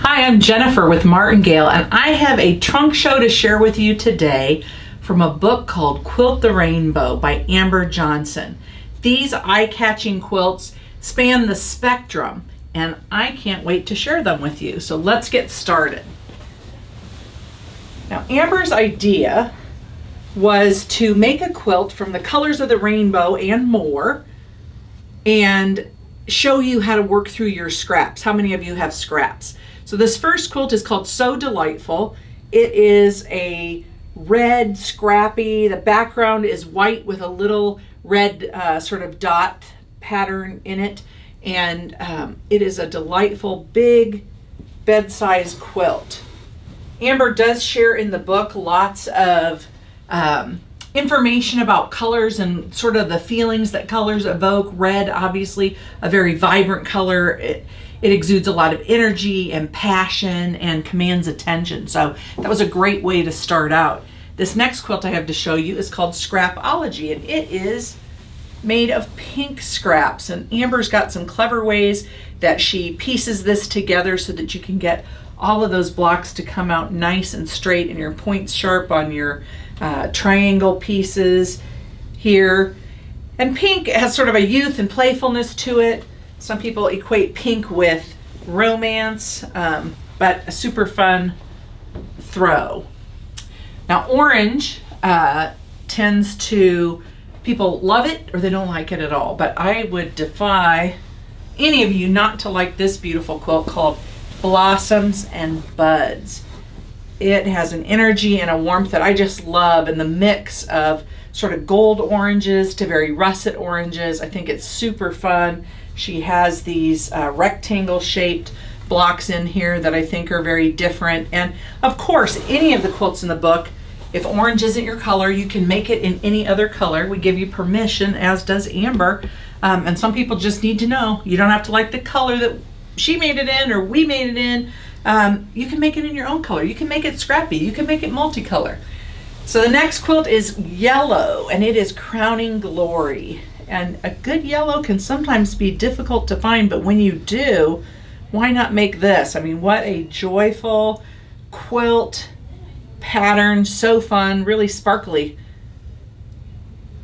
Hi, I'm Jennifer with Martingale, and I have a trunk show to share with you today from a book called Quilt the Rainbow by Amber Johnson. These eye-catching quilts span the spectrum, and I can't wait to share them with you. So let's get started. Now, Amber's idea was to make a quilt from the colors of the rainbow and more, and show you how to work through your scraps. How many of you have scraps? So this first quilt is called So Delightful. It is a red scrappy. The background is white with a little red sort of dot pattern in it. And it is a delightful big bed-size quilt. Amber does share in the book lots of information about colors and sort of the feelings that colors evoke. Red, obviously, a very vibrant color. It exudes a lot of energy and passion and commands attention. So that was a great way to start out. This next quilt I have to show you is called Scrapology, and it is made of pink scraps. And Amber's got some clever ways that she pieces this together so that you can get all of those blocks to come out nice and straight and your points sharp on your triangle pieces here. And pink has sort of a youth and playfulness to it. Some people equate pink with romance, but a super fun throw. Now, orange tends to, people love it or they don't like it at all, but I would defy any of you not to like this beautiful quilt called Blossoms and Buds. It has an energy and a warmth that I just love, and the mix of sort of gold oranges to very russet oranges. I think it's super fun. She has these rectangle shaped blocks in here that I think are very different. And of course, any of the quilts in the book, if orange isn't your color, you can make it in any other color. We give you permission, as does Amber. And some people just need to know, you don't have to like the color that she made it in or we made it in. You can make it in your own color. You can make it scrappy. You can make it multicolor. So the next quilt is yellow, and it is Crowning Glory. And a good yellow can sometimes be difficult to find, but when you do, why not make this? I mean, what a joyful quilt pattern, so fun, really sparkly.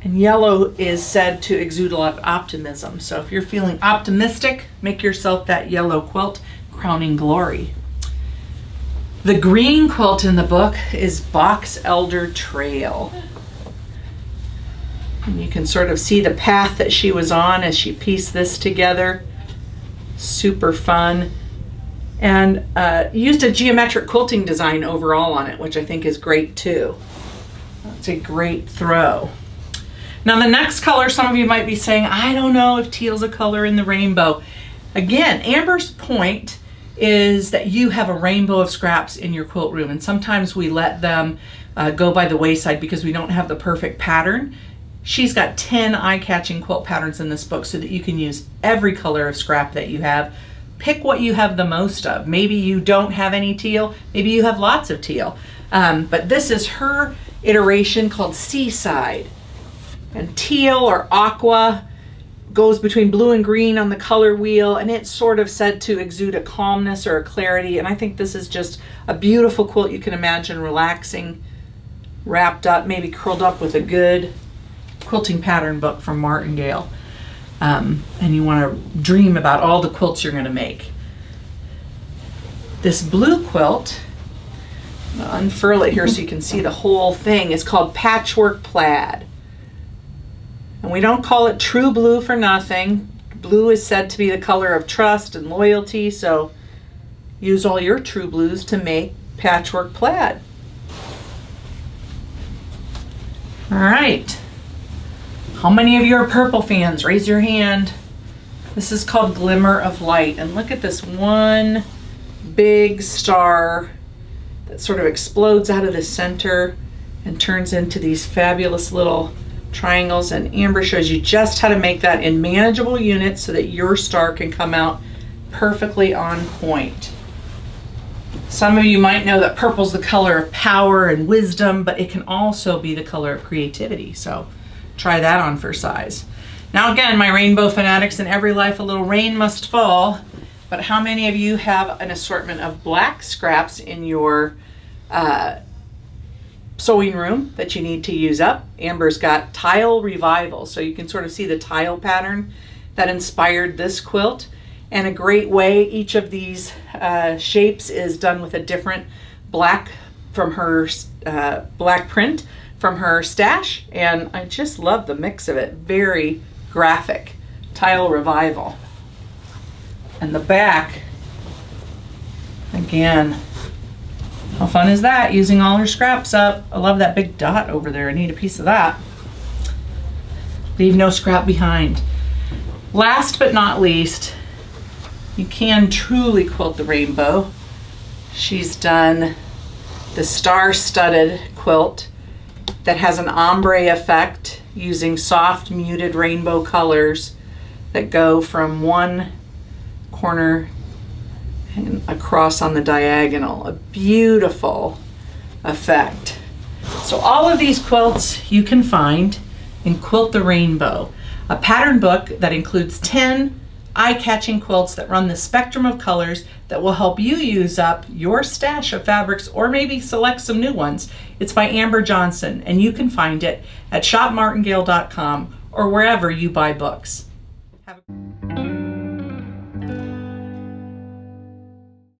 And yellow is said to exude a lot of optimism. So if you're feeling optimistic, make yourself that yellow quilt, Crowning Glory. The green quilt in the book is Box Elder Trail. And you can sort of see the path that she was on as she pieced this together. Super fun. And used a geometric quilting design overall on it, which I think is great too. That's a great throw. Now the next color, some of you might be saying, I don't know if teal's a color in the rainbow. Again, Amber's point is that you have a rainbow of scraps in your quilt room, and sometimes we let them go by the wayside because we don't have the perfect pattern. She's got 10 eye-catching quilt patterns in this book so that you can use every color of scrap that you have. Pick what you have the most of. Maybe you don't have any teal, maybe you have lots of teal. But this is her iteration called Seaside. And teal or aqua goes between blue and green on the color wheel, and it's sort of said to exude a calmness or a clarity. And I think this is just a beautiful quilt you can imagine relaxing, wrapped up, maybe curled up with a good quilting pattern book from Martingale. And you want to dream about all the quilts you're going to make. This blue quilt, I'll unfurl it here so you can see the whole thing, is called Patchwork Plaid. And we don't call it true blue for nothing. Blue is said to be the color of trust and loyalty, so use all your true blues to make patchwork plaid. All right. How many of you are purple fans? Raise your hand. This is called Glimmer of Light. And look at this one big star that sort of explodes out of the center and turns into these fabulous little triangles. And Amber shows you just how to make that in manageable units so that your star can come out perfectly on point. Some of you might know that purple's the color of power and wisdom, but it can also be the color of creativity. So try that on for size. Now again, my rainbow fanatics, in every life a little rain must fall. But how many of you have an assortment of black scraps in your sewing room that you need to use up? Amber's got Tile Revival, so you can sort of see the tile pattern that inspired this quilt. And a great way, each of these shapes is done with a different black from her black print from her stash, and I just love the mix of it. Very graphic. Tile Revival. And the back, again, how fun is that, using all her scraps up? I love that big dot over there. I need a piece of that. Leave no scrap behind. Last but not least, you can truly quilt the rainbow. She's done the star-studded quilt that has an ombre effect using soft muted rainbow colors that go from one corner and across on the diagonal. A beautiful effect. So all of these quilts you can find in Quilt the Rainbow, a pattern book that includes 10 eye-catching quilts that run the spectrum of colors that will help you use up your stash of fabrics or maybe select some new ones. It's by Amber Johnson, and you can find it at shopmartingale.com or wherever you buy books. Have a